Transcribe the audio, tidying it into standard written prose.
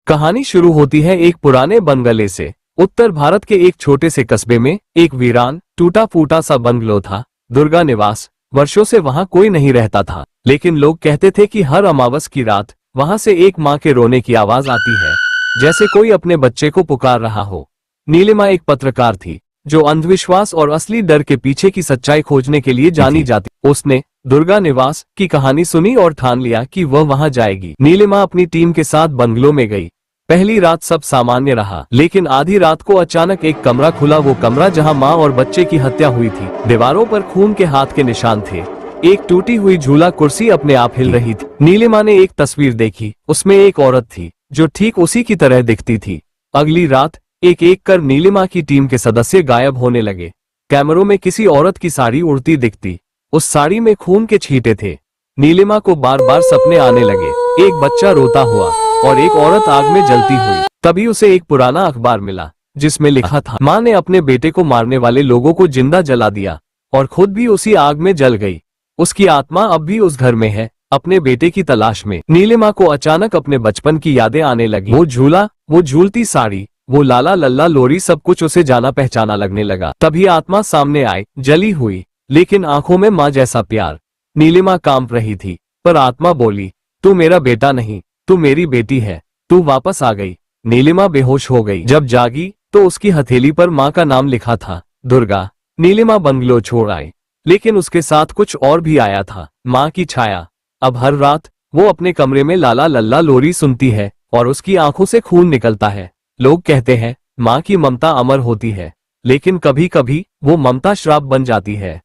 कहानी शुरू होती है एक पुराने बंगले से। उत्तर भारत के एक छोटे से कस्बे में एक वीरान टूटा फूटा सा बंगलो था, दुर्गा निवास। वर्षों से वहां कोई नहीं रहता था, लेकिन लोग कहते थे कि हर अमावस की रात वहां से एक माँ के रोने की आवाज आती है, जैसे कोई अपने बच्चे को पुकार रहा हो। नीलिमा एक पत्रकार थी जो अंधविश्वास और असली डर के पीछे की सच्चाई खोजने के लिए जानी जाती। उसने दुर्गा निवास की कहानी सुनी और ठान लिया कि वह वहां जाएगी। नीलिमा अपनी टीम के साथ बंगलो में गई। पहली रात सब सामान्य रहा, लेकिन आधी रात को अचानक एक कमरा खुला, वो कमरा जहां माँ और बच्चे की हत्या हुई थी। दीवारों पर खून के हाथ के निशान थे। एक टूटी हुई झूला कुर्सी अपने आप हिल रही थी। नीलिमा ने एक तस्वीर देखी, उसमें एक औरत थी जो ठीक उसी की तरह दिखती थी। अगली रात एक एक कर नीलिमा की टीम के सदस्य गायब होने लगे। कैमरों में किसी औरत की साड़ी उड़ती दिखती, उस साड़ी में खून के छींटे थे। नीलिमा को बार बार सपने आने लगे, एक बच्चा रोता हुआ और एक औरत आग में जलती हुई। तभी उसे एक पुराना अखबार मिला जिसमें लिखा था, माँ ने अपने बेटे को मारने वाले लोगों को जिंदा जला दिया और खुद भी उसी आग में जल गई। उसकी आत्मा अब भी उस घर में है, अपने बेटे की तलाश में। नीलिमा को अचानक अपने बचपन की यादें आने लगी। वो झूला, वो झूलती साड़ी, वो लाला लल्ला लोरी, सब कुछ उसे जाना पहचाना लगने लगा। तभी आत्मा सामने आई, जली हुई, लेकिन आंखों में माँ जैसा प्यार। नीलिमा कांप रही थी, पर आत्मा बोली, तू मेरा बेटा नहीं, तू मेरी बेटी है, तू वापस आ गई। नीलिमा बेहोश हो गई। जब जागी तो उसकी हथेली पर माँ का नाम लिखा था, दुर्गा। नीलिमा बंगलो छोड़ आई, लेकिन उसके साथ कुछ और भी आया था, माँ की छाया। अब हर रात वो अपने कमरे में लाला लल्ला लोरी सुनती है और उसकी आंखों से खून निकलता है। लोग कहते हैं माँ की ममता अमर होती है, लेकिन कभी कभी वो ममता श्राप बन जाती है।